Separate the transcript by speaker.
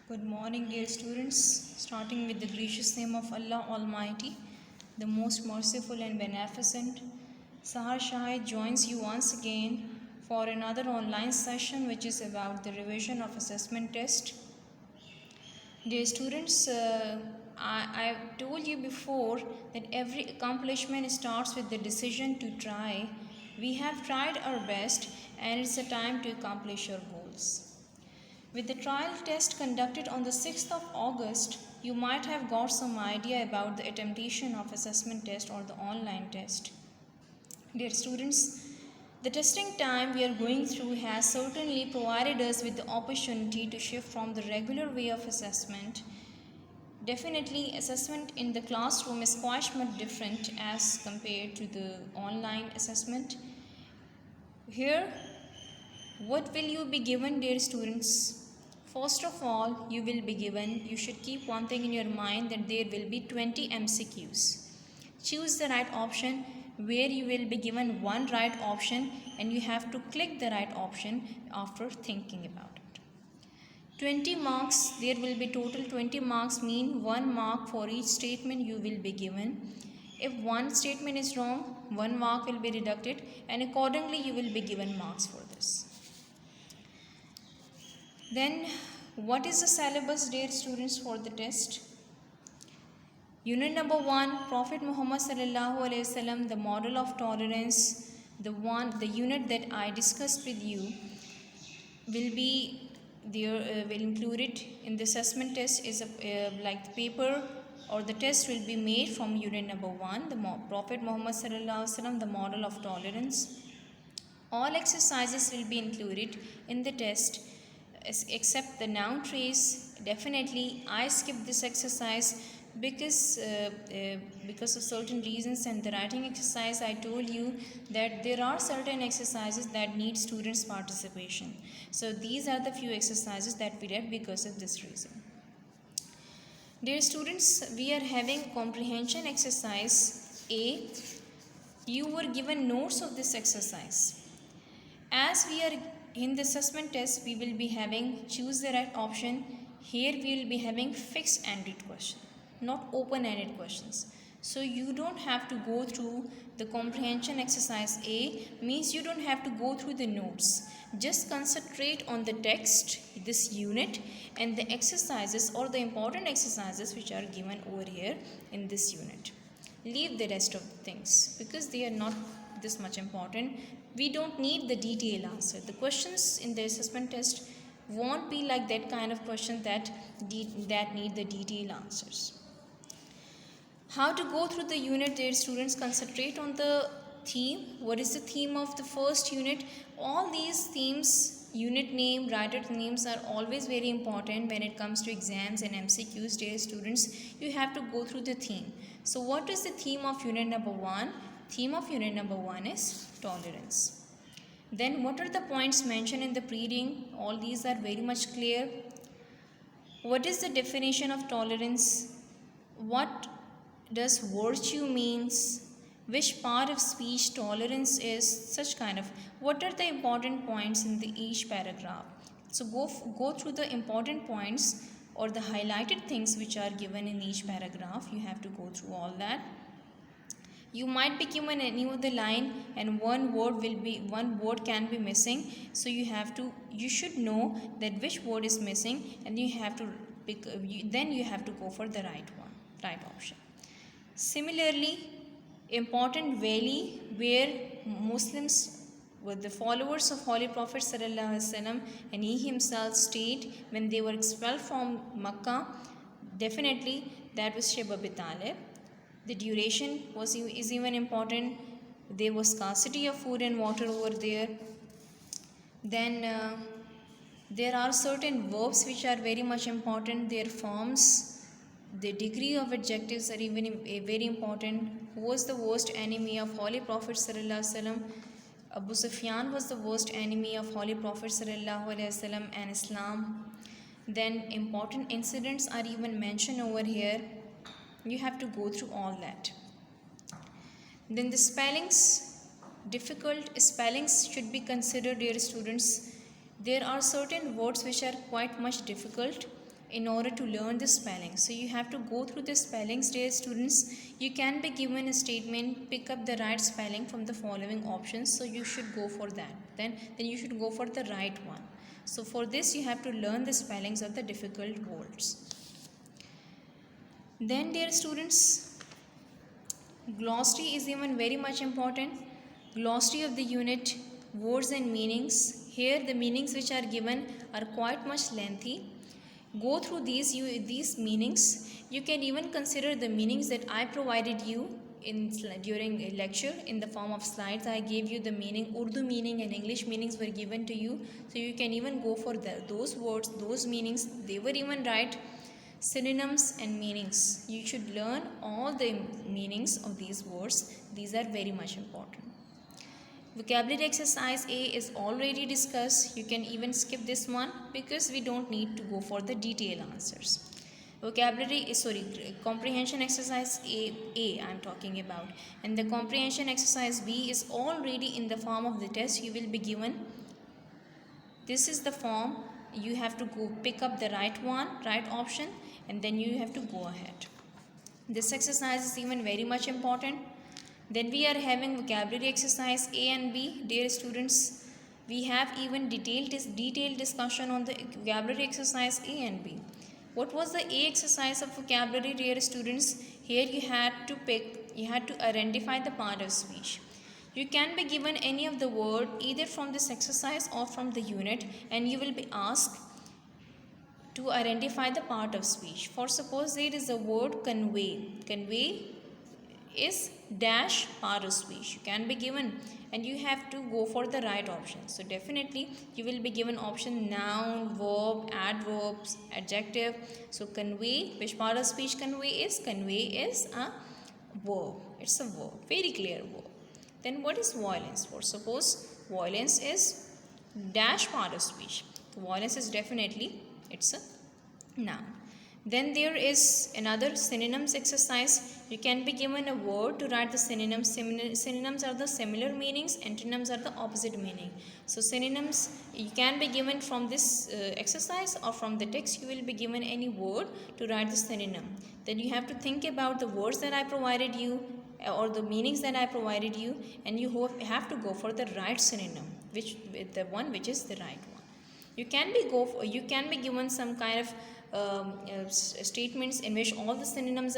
Speaker 1: Good morning, dear students. Starting with the gracious name of Allah Almighty, the most merciful and beneficent. Sahar Shahid joins you once again for another online session which is about the revision of assessment test. Dear students, I told you before that every accomplishment starts with the decision to try. We have tried our best and it's a time to accomplish your goals. With the trial test conducted on the 6th of August, you might have got some idea about the attemptation of assessment test or the online test. Dear students, the testing time we are going through has certainly provided us with the opportunity to shift from the regular way of assessment. Definitely, assessment in the classroom is quite much different as compared to the online assessment. Here, what will you be given, dear students? First of all, you should keep one thing in your mind that there will be 20 MCQs. Choose the right option where you will be given one right option and you have to click the right option after thinking about it. 20 marks, there will be total 20 marks, mean 1 mark for each statement you will be given. If one statement is wrong, 1 mark will be deducted and accordingly you will be given marks for this. Then, what is the syllabus, dear students, for the test? Unit number 1, Prophet Muhammad sallallahu alaihi wasallam, the model of tolerance. The unit that I discussed with you will be there. Will include it in the assessment test is like the paper or the test will be made from unit number 1, the Prophet Muhammad sallallahu alaihi wasallam, the model of tolerance. All exercises will be included in the test except the noun trace. Definitely I skipped this exercise because of certain reasons, and the writing exercise I told you that there are certain exercises that need students participation. So these are the few exercises that we did because of this reason. Dear students, we are having comprehension exercise A. You were given notes of this exercise. As we are in the assessment test, we will be having choose the right option. Here we will be having fixed ended question, not open ended questions. So you don't have to go through the comprehension exercise A, means you don't have to go through the notes. Just concentrate on the text, this unit, and the exercises or the important exercises which are given over here in this unit. Leave the rest of the things because they are not this much important. We don't need the detailed answer. The questions in the assessment test won't be like that kind of question that need the detailed answers. How to go through the unit, dear students? Concentrate on the theme. What is the theme of the first unit? All these themes, unit name, writer names are always very important when it comes to exams and MCQs, dear students. You have to go through the theme. So what is the theme of unit number 1? Theme of unit number 1 is tolerance. Then what are the points mentioned in the pre-reading? All these are very much clear. What is the definition of tolerance? What does virtue means? Which part of speech tolerance is? Such kind of. What are the important points in each paragraph? So go through the important points or the highlighted things which are given in each paragraph. You have to go through all that. You might be given any of the line and one word can be missing. So you should know that which word is missing, and you have to then you have to go for the right option. Similarly, important valley where Muslims were the followers of Holy Prophet sallallahu alaihi wasallam and he himself stayed when they were expelled from Makkah. Definitely that was Sheb Abi Talib. The duration is even important. There was scarcity of food and water over there. Then there are certain verbs which are very much important. Their forms, the degree of adjectives are even very important. Who was the worst enemy of Holy Prophet sallallahu alaihi wasallam? Abu Sufyan was the worst enemy of Holy Prophet sallallahu alaihi wasallam and Islam. Then important incidents are even mentioned over here. You have to go through all that. Then the spellings, difficult spellings should be considered, dear students. There are certain words which are quite much difficult. in order to learn the spelling. So you have to go through the spellings, dear students. You can be given a statement, pick up the right spelling from the following options. So you should go for that. Then you should go for the right one. So for this you have to learn the spellings of the difficult words. Then dear students, glossary is even very much important. Glossary of the unit, words and meanings. Here the meanings which are given are quite much lengthy. Go through these meanings. You can even consider the meanings that I provided you during a lecture in the form of slides. I gave you the meaning, Urdu meaning and English meanings were given to you. So you can even go for those words, those meanings. They were even right. Synonyms and meanings. You should learn all the meanings of these words. These are very much important. Vocabulary exercise A is already discussed. You can even skip this one because we don't need to go for the detailed answers. Comprehension exercise A I am talking about, and the comprehension exercise B is already in the form of the test you will be given. This is the form. You have to go pick up the right option, and then you have to go ahead. This exercise is even very much important. Then we are having vocabulary exercise A and B. Dear students, we have even detailed discussion on the vocabulary exercise A and B. What was the A exercise of vocabulary, dear students? Here you had to identify the part of speech. You can be given any of the word either from this exercise or from the unit, and you will be asked to identify the part of speech. For suppose there is a word convey. Convey is dash part of speech. You can be given, and you have to go for the right option. So definitely you will be given option noun, verb, adverbs, adjective. So convey, which part of speech convey is? Convey is a verb. It's a verb, very clear verb. Then what is violence? For suppose violence is dash part of speech. So violence is definitely, it's a noun. Then there is another synonyms exercise. You can be given a word to write the synonyms. Synonyms are the similar meanings, antonyms are the opposite meaning. So synonyms, you can be given from this exercise or from the text. You will be given any word to write the synonym. Then you have to think about the words that I provided you or the meanings that I provided you, and you have to go for the right synonym, which is the right one. You can be given some kind of statements in which all the synonyms